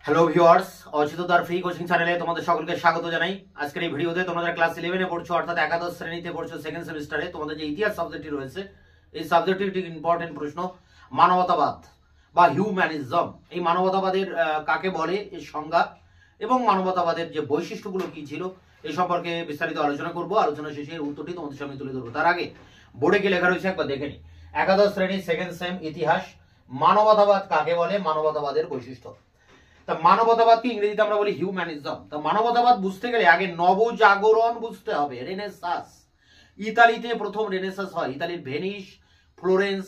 Hello viewers, অচিততার free coaching চ্যানেলে তোমাদের সকলকে স্বাগত জানাই। আজকের এই ভিডিওতে তোমরা ক্লাস 11 এ পড়ছো, অর্থাৎ একাদশ শ্রেণীতে পড়ছো, সেকেন্ড সেমিস্টারে তোমাদের যে ইতিহাস সাবজেক্টটি রয়েছে, এই সাবজেক্টটির একটি ইম্পর্টেন্ট প্রশ্ন মানবতাবাদ বা হিউম্যানিজম। এই মানবতাবাদের কাকে বলে, এর সংজ্ঞা এবং মানবতাবাদের যে বৈশিষ্ট্যগুলো কি ছিল এই সম্পর্কে বিস্তারিত আলোচনা করব। আলোচনা শেষে উত্তরটি তোমাদের সামনে তুলে ধরবো। তার আগে বোর্ডে কি লেখা রয়েছে একবার দেখে নি। একাদশ শ্রেণী সেকেন্ড সেম ইতিহাস, মানবতাবাদ কাকে বলে, মানবতাবাদের বৈশিষ্ট্য। তা মানবতাবাদকে ইংরেজিতে আমরা বলি হিউম্যানিজম। তা মানবতাবাদ বুঝতে গেলে আগে নবজাগরণ বুঝতে হবে, রেনেসাঁস। ইতালিতে প্রথম রেনেসাঁস হয়, ইতালির ভেনিস, ফ্লোরেন্স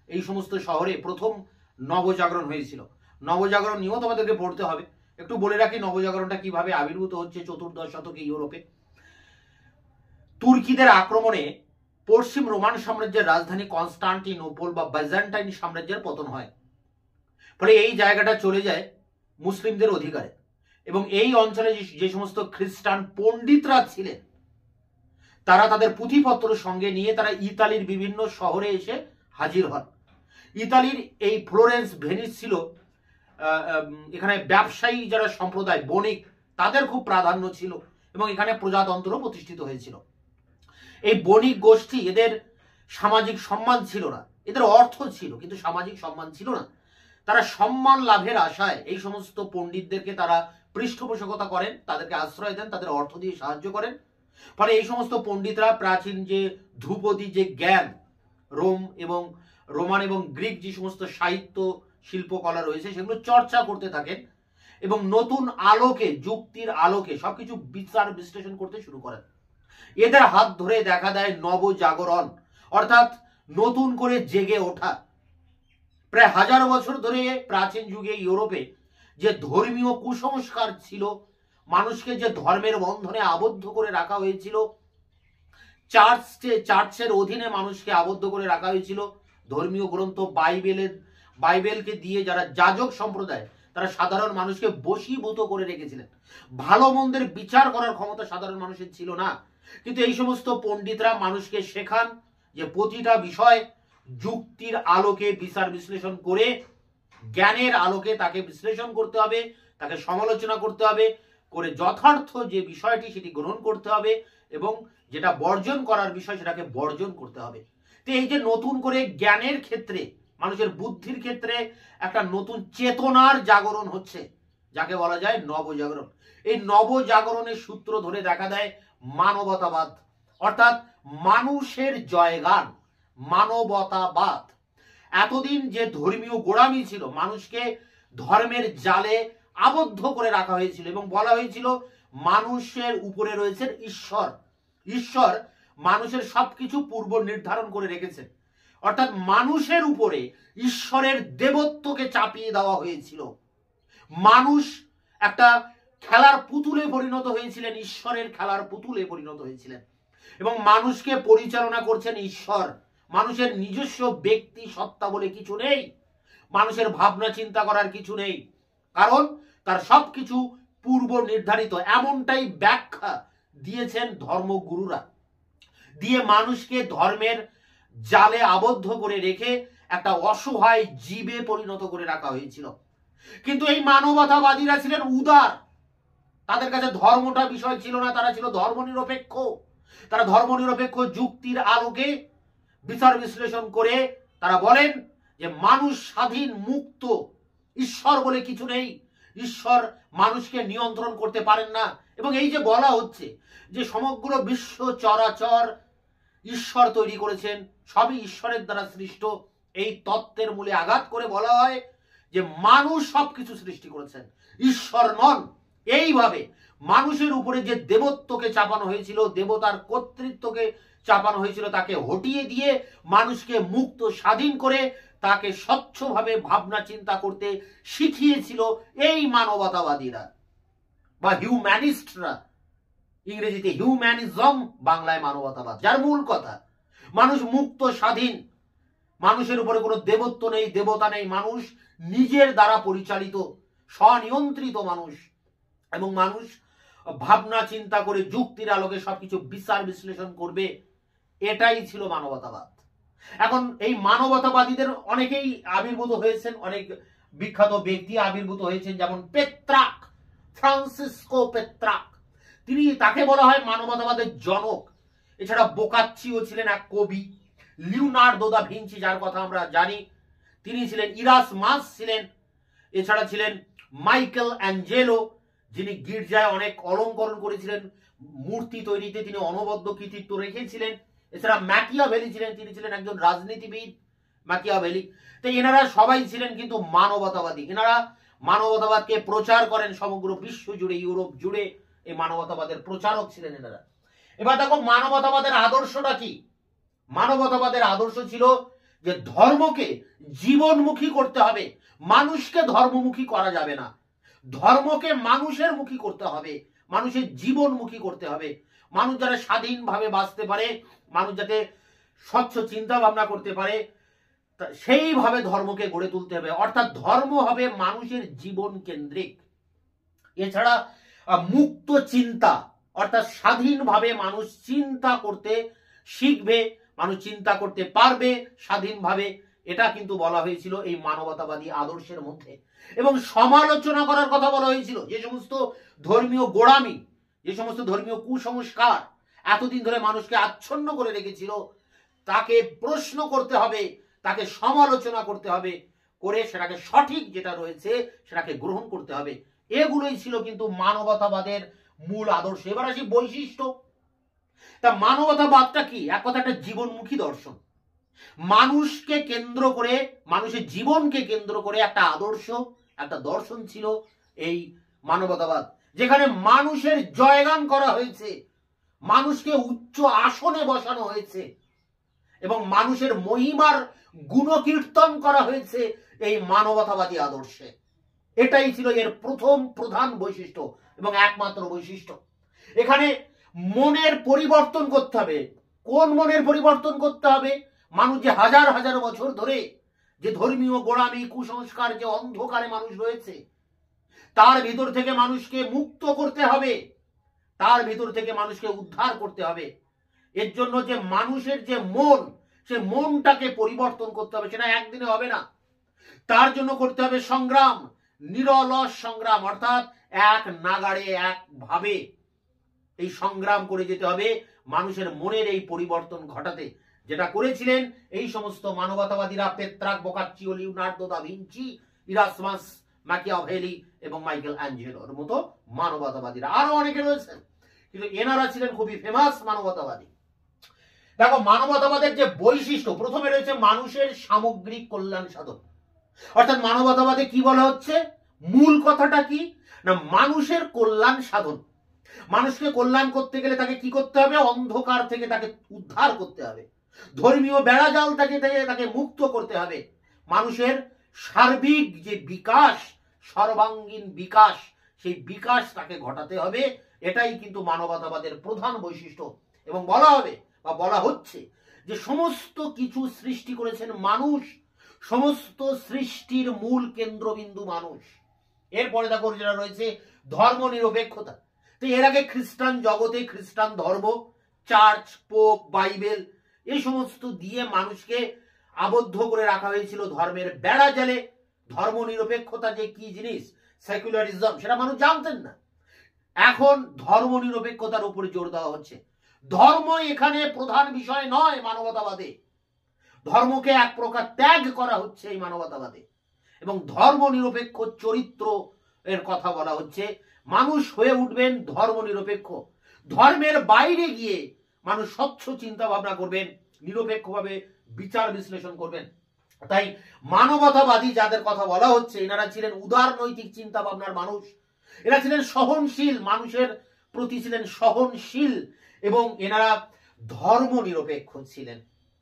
এই সমস্ত শহরে প্রথম নবজাগরণ হয়েছিল। নবজাগরণ নিয়েও তোমাদেরকে পড়তে হবে। একটু বলে রাখি নবজাগরণটা কিভাবে আবির্ভূত হচ্ছে। চতুর্দশ শতকে ইউরোপে তুর্কিদের আক্রমণে পশ্চিম রোমান সাম্রাজ্যের রাজধানী কনস্টান্টিনোপল বা বাইজেন্টাইন সাম্রাজ্যের পতন হয়। ফলে এই জায়গাটা চলে যায় মুসলিমদের অধিকারে, এবং এই অঞ্চলে যে সমস্ত খ্রিস্টান পণ্ডিতরা ছিলেন তারা তাদের পুঁথিপত্র সঙ্গে নিয়ে তারা ইতালির বিভিন্ন শহরে এসে হাজির হন। ইতালির এই ফ্লোরেন্স, ভেনিস ছিল এখানে ব্যবসায়ী যারা সম্প্রদায়, বণিক, তাদের খুব প্রাধান্য ছিল এবং এখানে প্রজাতন্ত্র প্রতিষ্ঠিত হয়েছিল। এই বণিক গোষ্ঠী, এদের সামাজিক সম্মান ছিল না, এদের অর্থ ছিল কিন্তু সামাজিক সম্মান ছিল না। তারা সম্মান লাভের আশায় এই সমস্ত পণ্ডিতদেরকে তারা পৃষ্ঠপোষকতা করেন, তাদেরকে আশ্রয় দেন, তাদের অর্থ দিয়ে সাহায্য করেন। ফলে এই সমস্ত পণ্ডিতরা প্রাচীন যে ধ্রুপদী যে জ্ঞান, রোমান এবং গ্রিক যে সমস্ত সাহিত্য শিল্পকলা রয়েছে সেগুলো চর্চা করতে থাকেন এবং নতুন আলোকে, যুক্তির আলোকে সবকিছু বিচার বিশ্লেষণ করতে শুরু করেন। এদের হাত ধরে দেখা দেয় নবজাগরণ, অর্থাৎ নতুন করে জেগে ওঠা। প্রায় 1000 বছর ধরে প্রাচীন যুগে ইউরোপে যে ধর্মীয় কুসংস্কার ছিল, মানুষকে যে ধর্মের বন্ধনে আবদ্ধ করে রাখা হয়েছিল, চার্চের অধীনে মানুষকে আবদ্ধ করে রাখা হয়েছিল, ধর্মীয় গ্রন্থ বাইবেলকে দিয়ে যারা যাজক সম্প্রদায় তারা সাধারণ মানুষকে বশীভূত করে রেখেছিলেন। ভালো মন্দের বিচার করার ক্ষমতা সাধারণ মানুষের ছিল না, কিন্তু এই সমস্ত পণ্ডিতরা মানুষকে শেখান যে প্রতিটা বিষয় যুক্তির আলোকে বিচার বিশ্লেষণ করে, জ্ঞানের আলোকে তাকে বিশ্লেষণ করতে হবে, তাকে সমালোচনা করতে হবে, করে যথার্থ যে বিষয়টি সেটি গ্রহণ করতে হবে এবং যেটা বর্জন করার বিষয় সেটাকে বর্জন করতে হবে। তো এই যে নতুন করে জ্ঞানের ক্ষেত্রে, মানুষের বুদ্ধির ক্ষেত্রে একটা নতুন চেতনার জাগরণ হচ্ছে, যাকে বলা যায় নবজাগরণ। এই নবজাগরণের সূত্র ধরে দেখা দেয় মানবতাবাদ, অর্থাৎ মানুষের জয়গান, মানবতাবাদ। এতদিন যে ধর্মীয় গোড়ামি ছিল, মানুষকে ধর্মের জালে আবদ্ধ করে রাখা হয়েছিল এবং বলা হয়েছিল মানুষের উপরে রয়েছেন ঈশ্বর। ঈশ্বর মানুষের সবকিছু পূর্ব নির্ধারণ করে রেখেছেন, অর্থাৎ মানুষের উপরে ঈশ্বরের দেবত্বকে চাপিয়ে দেওয়া হয়েছিল। মানুষ একটা খেলার পুতুলে পরিণত হয়েছিলেন, ঈশ্বরের খেলার পুতুলে পরিণত হয়েছিলেন এবং মানুষকে পরিচালনা করছেন ঈশ্বর। মানুষের নিজস্ব ব্যক্তি সত্তা বলে কিছু নেই, মানুষের ভাবনা চিন্তা করার কিছু নেই, কারণ তার সবকিছু পূর্ব নির্ধারিত। এমনটাই ব্যাখ্যা দিয়েছেন ধর্মগুরুরা, দিয়ে মানুষকে ধর্মের জালে আবদ্ধ করে রেখে একটা অসহায় জীবে পরিণত করে রাখা হয়েছিল। কিন্তু এই মানবতাবাদীরা ছিলেন উদার, তাদের কাছে ধর্মটা বিষয় ছিল না, তারা ছিল ধর্মনিরপেক্ষ। তারা ধর্মনিরপেক্ষ যুক্তির আলোকে বিচার বিশ্লেষণ করে তারা বলেন যে মানুষ স্বাধীন, মুক্ত, ঈশ্বর বলে কিছু নেই, ঈশ্বর মানুষকে নিয়ন্ত্রণ করতে পারেন না। এবং এই যে বলা হচ্ছে যে সমগ্র বিশ্ব চরাচর ঈশ্বর তৈরি করেছেন, সবই ঈশ্বরের দ্বারা সৃষ্ট, এই তত্ত্বের মূলে আঘাত করে বলা হয় যে মানুষ সবকিছু সৃষ্টি করেছেন, ঈশ্বর নন। এইভাবে মানুষের উপরে যে দেবত্বকে চাপানো হয়েছিল, দেবতার কর্তৃত্বকে চাপানো হয়েছিল, তাকে হটিয়ে দিয়ে মানুষকে মুক্ত, স্বাধীন করে তাকে স্বচ্ছভাবে ভাবনা চিন্তা করতে শিখিয়েছিল এই মানবতাবাদীরা বা হিউম্যানিস্টরা। ইংরেজিতে হিউম্যানিজম, বাংলায় মানবতাবাদ, যার মূল কথা মানুষ মুক্ত, স্বাধীন, মানুষের উপরে কোনো দেবত্ব নেই, দেবতা নেই, মানুষ নিজের দ্বারা পরিচালিত, স্বনিয়ন্ত্রিত মানুষ, এবং মানুষ ভাবনা চিন্তা করে যুক্তির আলোকে সবকিছু বিচার বিশ্লেষণ করবে। এটাই ছিল মানবতাবাদ। এখন এই মানবতাবাদীদের অনেকেই আবির্ভূত হয়েছেন, অনেক বিখ্যাত ব্যক্তি আবির্ভূত হয়েছেন, যেমন পেত্রাক, ফ্রান্সিসকো পেত্রাক, তাকে বলা হয় মানবতাবাদের জনক। এছাড়া বোকাচ্চিও ছিলেন এক কবি, লিওনার্দো দা ভিঞ্চি যার কথা আমরা জানি তিনি ছিলেন, ইরাসমাস ছিলেন, এছাড়া ছিলেন মাইকেল অ্যাঞ্জেলো, যিনি গির্জায় অনেক অলঙ্করণ করেছিলেন, মূর্তি তৈরিতে তিনি অনবদ্য কৃতিত্ব রেখেছিলেন। এছাড়া ম্যাকিয়াভেলি ছিলেন, তিনি ছিলেন একজন রাজনীতিবিদ ম্যাকিয়াভেলি। তো এনারা সবাই ছিলেন কিন্তু মানবতাবাদী। এনারা মানবতাবাদকে প্রচার করেন সমগ্র বিশ্ব জুড়ে, ইউরোপ জুড়ে এই মানবতাবাদের প্রচারক ছিলেন এনারা। এবার দেখো মানবতাবাদের আদর্শটা কি। মানবতাবাদের আদর্শ ছিল যে ধর্মকে জীবনমুখী করতে হবে, মানুষকে ধর্মমুখী করা যাবে না। ধর্মকে মানুষের মুখী করতে হবে, মানুষের জীবনমুখী করতে হবে। মানুষ যারা স্বাধীনভাবে বাঁচতে পারে, মানুষ যাতে স্বচ্ছ চিন্তা ভাবনা করতে পারে, সেইভাবে ধর্মকে গড়ে তুলতে হবে। অর্থাৎ ধর্ম হবে মানুষের জীবন কেন্দ্রিক। এছাড়া মুক্ত চিন্তা, অর্থাৎ স্বাধীনভাবে মানুষ চিন্তা করতে শিখবে, মানুষ চিন্তা করতে পারবে স্বাধীনভাবে, এটা কিন্তু বলা হয়েছিল এই মানবতাবাদী আদর্শের মধ্যে। এবং সমালোচনা করার কথা বলা হয়েছিল। যে সমস্ত ধর্মীয় গোড়ামি, যে সমস্ত ধর্মীয় কুসংস্কার এতদিন ধরে মানুষকে আচ্ছন্ন করে রেখেছিল, তাকে প্রশ্ন করতে হবে, তাকে সমালোচনা করতে হবে, করে সেটাকে সঠিক যেটা রয়েছে সেটাকে গ্রহণ করতে হবে। এগুলোই ছিল কিন্তু মানবতাবাদের মূল আদর্শ। এবার আসি বৈশিষ্ট্য। তা মানবতাবাদটা কি? এক কথা একটা জীবনমুখী দর্শন। মানুষকে কেন্দ্র করে, মানুষের জীবনকে কেন্দ্র করে একটা আদর্শ, একটা দর্শন ছিল এই মানবতাবাদ, যেখানে মানুষের জয়গান করা হয়েছে, মানুষকে উচ্চ আসনে বসানো হয়েছে এবং মানুষের মহিমার গুণকীর্তন করা হয়েছে এই মানবতাবাদী আদর্শে। এটাই ছিল এর প্রথম প্রধান বৈশিষ্ট্য এবং একমাত্র বৈশিষ্ট্য। এখানে মনের পরিবর্তন করতে হবে। কোন মনের পরিবর্তন করতে হবে? মানুষ যে হাজার হাজার বছর ধরে যে ধর্মীয় গোড়ামি, কুসংস্কার, যে অন্ধকারে মানুষ রয়েছে, তার ভিতর থেকে মানুষকে মুক্ত করতে হবে, তার ভিতর থেকে মানুষকে উদ্ধার করতে হবে। এর জন্য যে মানুষের যে মন, সে মনটাকে পরিবর্তন করতে হবে। সেটা একদিনে হবে না, তার জন্য করতে হবে সংগ্রাম, নিরলস সংগ্রাম। অর্থাৎ এক নাগাড়ে, একভাবে এই সংগ্রাম করে যেতে হবে মানুষের মনের এই পরিবর্তন ঘটাতে, যেটা করেছিলেন এই সমস্ত মানবতাবাদীরা, Petrarch, Boccaccio, Leonardo da Vinci, Erasmus, Machiavelli এবং মাইকেল অ্যাঞ্জেলোর মতো মানবতাবাদীরা। আরো অনেকে রয়েছেন, কিন্তু এনারা ছিলেন খুবই ফেমাস মানবতাবাদী। দেখো মানবতাবাদের যে বৈশিষ্ট্য, প্রথমে রয়েছে মানুষের সামগ্রিক কল্যাণ সাধন। অর্থাৎ মানবতাবাদে কি বলা হচ্ছে, মূল কথাটা কি না, মানুষের কল্যাণ সাধন। মানুষকে কল্যাণ করতে গেলে তাকে কি করতে হবে? অন্ধকার থেকে তাকে উদ্ধার করতে হবে, ধর্মীয় বেড়াজাল থেকে তাকে মুক্ত করতে হবে। মানুষের সার্বিক যে বিকাশ, সর্বাঙ্গীন বিকাশ, সেই বিকাশ তাকে ঘটাতে হবে। এটাই কিন্তু মানবতাবাদের প্রধান বৈশিষ্ট্য। এবং বলা হবে বা বলা হচ্ছে যে সমস্ত কিছু সৃষ্টি করেছেন মানুষ, সমস্ত সৃষ্টির মূল কেন্দ্রবিন্দু মানুষ। এরপরে দেখো যেটা রয়েছে ধর্ম নিরপেক্ষতা। তো এর আগে খ্রিস্টান জগতে, খ্রিস্টান ধর্ম, চার্চ, পোপ, বাইবেল, এই সমস্ত দিয়ে মানুষকে আবদ্ধ করে রাখা হয়েছিল ধর্মের বেড়াজালে। ধর্ম নিরপেক্ষতা যে কি জিনিস, সেকুলারিজম, সেটা মানুষ জানতেন না। এখন ধর্ম নিরপেক্ষতার উপরে জোর দেওয়া হচ্ছে। ধর্ম এখানে প্রধান বিষয় নয় মানবতাবাদে, ধর্মকে এক প্রকার ত্যাগ করা হচ্ছে এই মানবতাবাদে। এবং ধর্ম নিরপেক্ষ চরিত্র এর কথা বলা হচ্ছে। মানুষ হয়ে উঠবেন ধর্ম নিরপেক্ষ, ধর্মের বাইরে গিয়ে মানুষ স্বচ্ছ চিন্তা ভাবনা করবেন, নিরপেক্ষভাবে বিচার বিশ্লেষণ করবেন। তাই মানবতাবাদী যাদের কথা বলা হচ্ছে, এনারা ছিলেন উদার নৈতিক চিন্তা ভাবনার মানুষ। এরা ছিলেন সহনশীল, মানুষের প্রতি ছিলেন সহনশীল, এবং এনারা ধর্ম নিরপেক্ষ ছিলেন।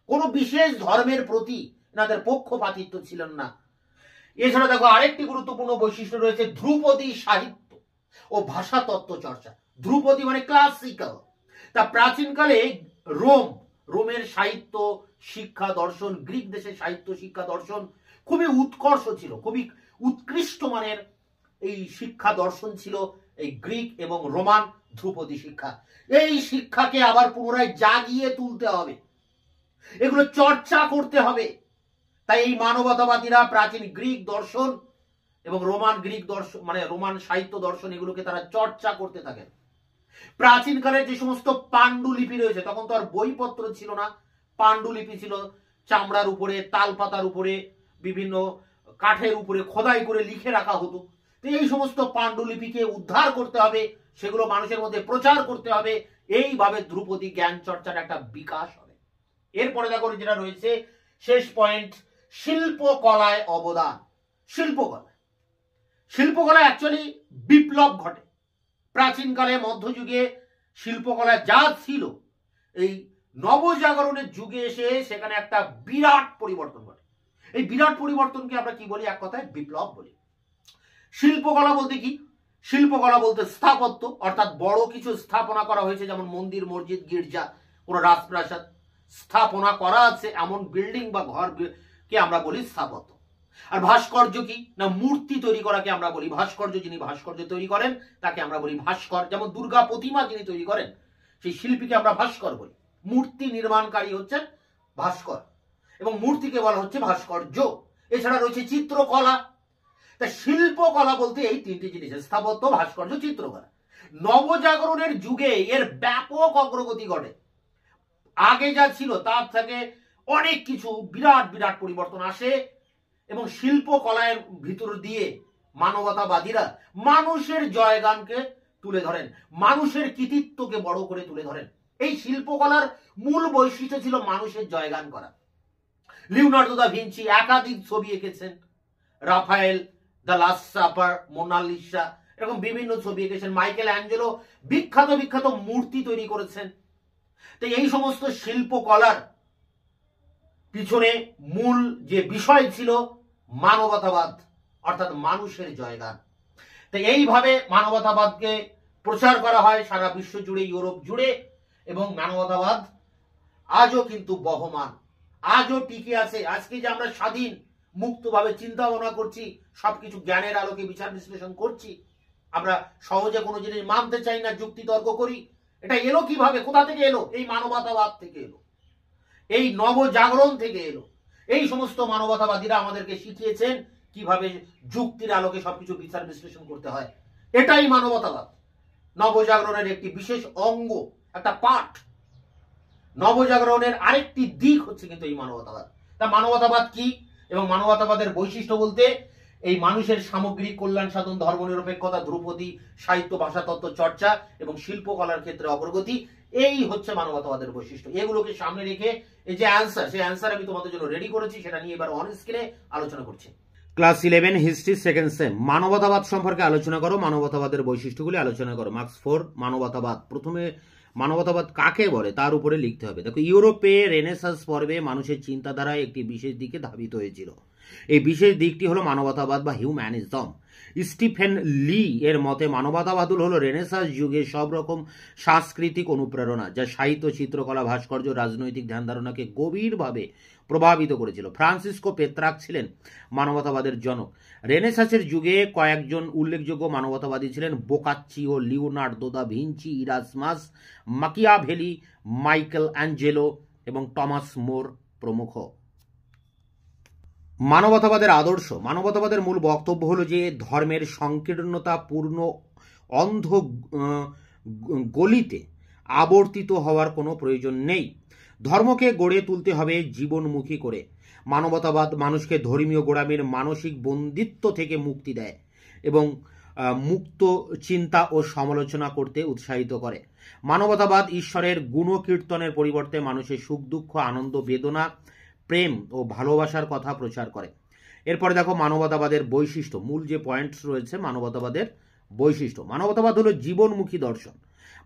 কোনো বিশেষ ধর্মের প্রতি এনাদের পক্ষপাতিত্ব ছিলেন না। এছাড়া দেখো আরেকটি গুরুত্বপূর্ণ বৈশিষ্ট্য রয়েছে ধ্রুপদী সাহিত্য ও ভাষা তত্ত্ব চর্চা। ধ্রুপদী মানে ক্লাসিক্যাল। তা প্রাচীনকালে রোমের সাহিত্য শিক্ষা দর্শন, গ্রিক দেশের সাহিত্য শিক্ষা দর্শন খুবই উৎকর্ষ ছিল, খুবই উৎকৃষ্ট মানের এই শিক্ষা দর্শন ছিল এই গ্রিক এবং রোমান ধ্রুপদী শিক্ষা। এই শিক্ষাকে আবার পুনরায় জাগিয়ে তুলতে হবে, এগুলো চর্চা করতে হবে। তাই এই মানবতাবাদীরা প্রাচীন গ্রিক দর্শন এবং রোমান গ্রিক দর্শন মানে রোমান সাহিত্য দর্শন এগুলোকে তারা চর্চা করতে থাকেন। প্রাচীনকালের যে সমস্ত পাণ্ডুলিপি রয়েছে, তখন তো আর বইপত্র ছিল না, পাণ্ডুলিপি ছিল চামড়ার উপরে, তাল পাতার উপরে, বিভিন্ন কাঠের উপরে খোদাই করে লিখে রাখা হতো। তো এই সমস্ত পাণ্ডুলিপিকে উদ্ধার করতে হবে, সেগুলো মানুষের মধ্যে প্রচার করতে হবে, এইভাবে ধ্রুপদী জ্ঞান চর্চার একটা বিকাশ হবে। এরপরে দেখো যেটা রয়েছে শেষ পয়েন্ট, শিল্পকলায় অবদান। শিল্পকলা অ্যাকচুয়ালি বিপ্লব ঘটে। প্রাচীনকালে মধ্যযুগে শিল্পকলা যা ছিল, এই নবজাগরণের যুগে এসে সেখানে একটা বিরাট পরিবর্তন ঘটে। এই বিরাট পরিবর্তনকে আমরা কি বলি? এক কথায় বিপ্লব বলি। শিল্পকলা বলতে কি? শিল্পকলা বলতে স্থাপত্য, অর্থাৎ বড় কিছু স্থাপনা করা হয়েছে, যেমন মন্দির, মসজিদ, গির্জা, কোনো রাজপ্রাসাদ স্থাপনা করা আছে, এমন বিল্ডিং বা ঘরকে আমরা বলি স্থাপত্য। আর ভাস্কর্য কি না? মূর্তি তৈরি করাকে আমরা বলি ভাস্কর্য। যিনি ভাস্কর্য তৈরি করেন তাকে আমরা বলি ভাস্কর। যেমন দুর্গা প্রতিমা যিনি তৈরি করেন সেই শিল্পীকে আমরা ভাস্কর বলি। মূর্তি নির্মাণকারী হচ্ছেন ভাস্কর এবং মূর্তিকে বলা হচ্ছে ভাস্কর্য। এছাড়া রয়েছে চিত্রকলা। তা শিল্পকলা বলতে এই তিনটি জিনিস, স্থাপত্য, ভাস্কর্য, চিত্রকলা। নবজাগরণের যুগে এর ব্যাপক অগ্রগতি ঘটে। আগে যা ছিল তার থেকে অনেক কিছু বিরাট বিরাট পরিবর্তন আসে এবং শিল্পকলার ভিতর দিয়ে মানবতাবাদীরা মানুষের জয়গানকে তুলে ধরেন, মানুষের কৃতিত্বকে বড় করে তুলে ধরেন। এই শিল্পকলার মূল বৈশিষ্ট্য ছিল মানুষের জয়গান করা। লিওনার্দো দা ভিঞ্চি একাধিক ছবি এঁকেছেন, Raphael, the Last Supper, Mona Lisa, এরকম বিভিন্ন ছবি এঁকেছেন। মাইকেল অ্যাঞ্জেলো বিখ্যাত বিখ্যাত মূর্তি তৈরি করেছেন। তো এই সমস্ত শিল্পকলার পিছনে মূল যে বিষয় ছিল মানবতাবাদ, অর্থাৎ মানুষের জয়গান। তো এইভাবে মানবতাবাদকে প্রচার করা হয় সারা বিশ্ব জুড়ে, ইউরোপ জুড়ে, এবং মানবতাবাদ আজও কিন্তু বহমান, আজও টিকে আছে। আজকে যে আমরা স্বাধীন মুক্তভাবে চিন্তা ভাবনা করছি, সবকিছু জ্ঞানের আলোকে বিচার বিশ্লেষণ করছি, আমরা সহজে কোনো জিনিস মানতে চাই না, যুক্তি তর্ক করি, এটা এলো কিভাবে? কোথা থেকে এলো? এই মানবতাবাদ থেকে এলো, এই নবজাগরণ থেকে এলো। এই সমস্ত মানবতাবাদীরা আমাদেরকে শিখিয়েছেন কিভাবে যুক্তির আলোকে সবকিছু বিচার বিশ্লেষণ করতে হয়। এটাই মানবতাবাদ, নবজাগরণের একটি বিশেষ অঙ্গ, একটা পার্ট। নবজাগরণের আরেকটি দিক হচ্ছে কিন্তু এই মানবতাবাদ। তা মানবতাবাদ কি এবং মানবতাবাদের বৈশিষ্ট্য বলতে এই মানুষের সামগ্রিক কল্যাণ সাধন, ধর্মনিরপেক্ষতা, ধ্রুপদী সাহিত্য, ভাষাতত্ত্ব চর্চা এবং শিল্পকলার ক্ষেত্রে অগ্রগতি, এই হচ্ছে মানবতাবাদের বৈশিষ্ট্য। এগুলোকে সামনে রেখে এই যে অ্যান্সার, সেই অ্যান্সার আমি তোমাদের জন্য রেডি করেছি, সেটা নিয়ে এবার অন স্ক্রিনে আলোচনা করছি। ক্লাস 11 হিস্ট্রি সেকেন্ড সেম, মানবতাবাদ সম্পর্কে আলোচনা করো, মানবতাবাদের বৈশিষ্ট্যগুলি আলোচনা করো। মার্কস 4, মানবতাবাদ। প্রথমে মানবতাবাদ কাকে বলে তার উপরে লিখতে হবে। দেখো, ইউরোপে রেনেসাঁস পর্বে মানুষের চিন্তাধারায় একটি বিশেষ দিকে ধাবিত হয়েছিল। এই বিশেষ দিকটি হলো মানবতাবাদ বা হিউম্যানিজম। স্টিফেন লি এর মতে মানবতাবাদ হলো রেনেসাঁস যুগে সব রকম সাংস্কৃতিক অনুপ্রেরণা, যা সাহিত্য, চিত্রকলা, ভাস্কর্য, রাজনৈতিক ধ্যান ধারণাকে গভীরভাবে প্রভাবিত করেছিল। ফ্রান্সিসকো পেত্রাক ছিলেন মানবতাবাদের জনক। রেনেসাঁসের যুগে কয়েকজন উল্লেখযোগ্য মানবতাবাদী ছিলেন: Boccaccio, Leonardo da Vinci, Erasmus, Machiavelli, Michael Angelo এবং টমাস মোর প্রমুখ। মানবতাবাদের আদর্শ। মানবতাবাদের মূল বক্তব্য হলো যে ধর্মের সংকীর্ণতা পূর্ণ অন্ধ গলিতে আবর্তিত হওয়ার কোনো প্রয়োজন নেই। ধর্মকে গড়ে তুলতে হবে জীবনমুখী করে। মানবতাবাদ মানুষকে ধর্মীয় গোড়ামির মানসিক বন্দিত্ব থেকে মুক্তি দেয় এবং মুক্ত চিন্তা ও সমালোচনা করতে উৎসাহিত করে। মানবতাবাদ ঈশ্বরের গুণকীর্তনের পরিবর্তে মানুষের সুখ দুঃখ, আনন্দ, বেদনা, প্রেম ও ভালোবাসার কথা প্রচার করে। এরপরে দেখো মানবতাবাদের বৈশিষ্ট্য। মূল যে পয়েন্টস রয়েছে মানবতাবাদের বৈশিষ্ট্য। মানবতাবাদ হলো জীবনমুখী দর্শন।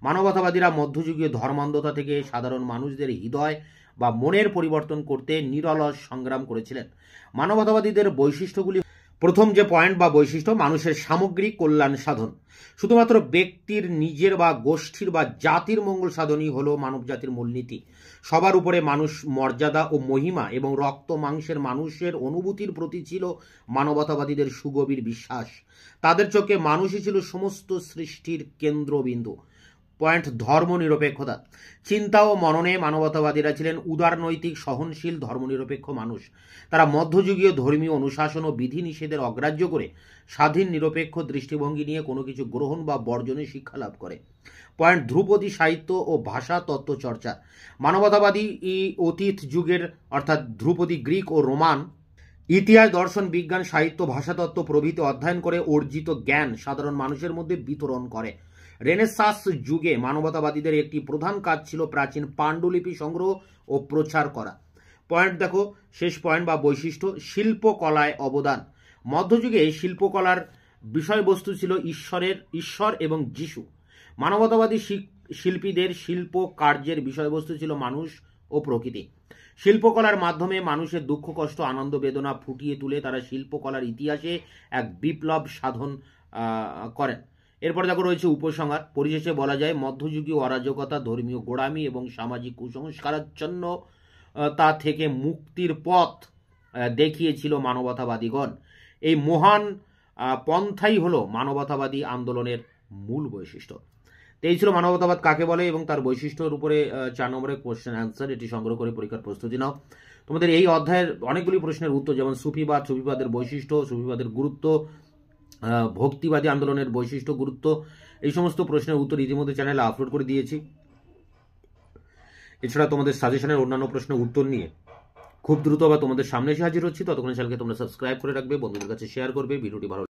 মানবতাবাদীরা মধ্যযুগীয় ধর্মান্ধতা থেকে সাধারণ মানুষদের হৃদয় বা মনের পরিবর্তন করতে নিরলস সংগ্রাম করেছিলেন। মানবতাবাদীদের বৈশিষ্ট্যগুলি, প্রথম যে পয়েন্ট বা বৈশিষ্ট্য, মানুষের সামগ্রিক কল্যাণ সাধন। শুধুমাত্র ব্যক্তির নিজের বা গোষ্ঠীর বা জাতির মঙ্গল সাধনই হলো মানব জাতির মূলনীতি। সবার উপরে মানুষ মর্যাদা ও মহিমা এবং রক্ত মাংসের মানুষের অনুভূতির প্রতি ছিল মানবতাবাদীদের সুগভীর বিশ্বাস। তাদের চোখে মানুষই ছিল সমস্ত সৃষ্টির কেন্দ্রবিন্দু। পয়েন্ট ধর্মনিরপেক্ষতা। চিন্তা ও মননে মানবতাবাদীরা ছিলেন উদারনৈতিক সহনশীল ধর্মনিরপেক্ষ মানুষ। তারা মধ্যযুগীয় ধর্মীয় অনুশাসন ও বিধিনিষেধের অগ্রাহ্য করে স্বাধীন নিরপেক্ষ দৃষ্টিভঙ্গি নিয়ে কোনো কিছু গ্রহণ বা বর্জনে শিক্ষা লাভ করে। পয়েন্ট ধ্রুপদী সাহিত্য ও ভাষা তত্ত্ব চর্চা। মানবতাবাদী অতীত যুগের অর্থাৎ ধ্রুপদী গ্রিক ও রোমান ইতিহাস, দর্শন, বিজ্ঞান, সাহিত্য, ভাষাতত্ত্ব প্রভৃতি অধ্যয়ন করে অর্জিত জ্ঞান সাধারণ মানুষের মধ্যে বিতরণ করে। রেনেসাঁস যুগে মানবতাবাদীদের একটি প্রধান কাজ ছিল প্রাচীন পাণ্ডুলিপি সংগ্রহ ও প্রচার করা। পয়েন্ট দেখো, শেষ পয়েন্ট বা বৈশিষ্ট্য, শিল্পকলায় অবদান। মধ্যযুগে শিল্পকলার বিষয়বস্তু ছিল ঈশ্বর এবং যিশু। মানবতাবাদী শিল্পীদের শিল্প কার্যের বিষয়বস্তু ছিল মানুষ ও প্রকৃতি। শিল্পকলার মাধ্যমে মানুষের দুঃখ কষ্ট আনন্দ বেদনা ফুটিয়ে তুলে তারা শিল্পকলার ইতিহাসে এক বিপ্লব সাধন করেন। এরপর দেখো রয়েছে উপসংহার। পরিশেষে বলা যায় মধ্যযুগীয় অরাজকতা, ধর্মীয় গোড়ামি এবং সামাজিক কুসংস্কারাচ্ছন্ন তা থেকে মুক্তির পথ দেখিয়েছিল মানবতাবাদীগণ। এই মহান পন্থাই হলো মানবতাবাদী আন্দোলনের মূল বৈশিষ্ট্য। তো এই ছিল মানবতাবাদ কাকে বলে এবং তার বৈশিষ্ট্যের উপরে 4 নম্বরের কোশ্চেন অ্যান্সার। এটি সংগ্রহ করে পরীক্ষার প্রস্তুতি নাও। তোমাদের এই অধ্যায়ের অনেকগুলি প্রশ্নের উত্তর, যেমন সুফিবাদের বৈশিষ্ট্য, সুফিবাদের গুরুত্ব, ভক্তিবাদী আন্দোলনের বৈশিষ্ট্য গুরুত্ব, এই সমস্ত প্রশ্নের উত্তর ইতিমধ্যে চ্যানেলে আপলোড করে দিয়েছি। এছাড়া তোমাদের সাজেশনের অন্যান্য প্রশ্নের উত্তর নিয়ে খুব দ্রুত তোমাদের সামনে এসে হাজির হচ্ছি। ততক্ষণ চ্যানেলকে তোমরা সাবস্ক্রাইব করে রাখবে, বন্ধুদের কাছে শেয়ার করবে। ভিডিওটি ভালো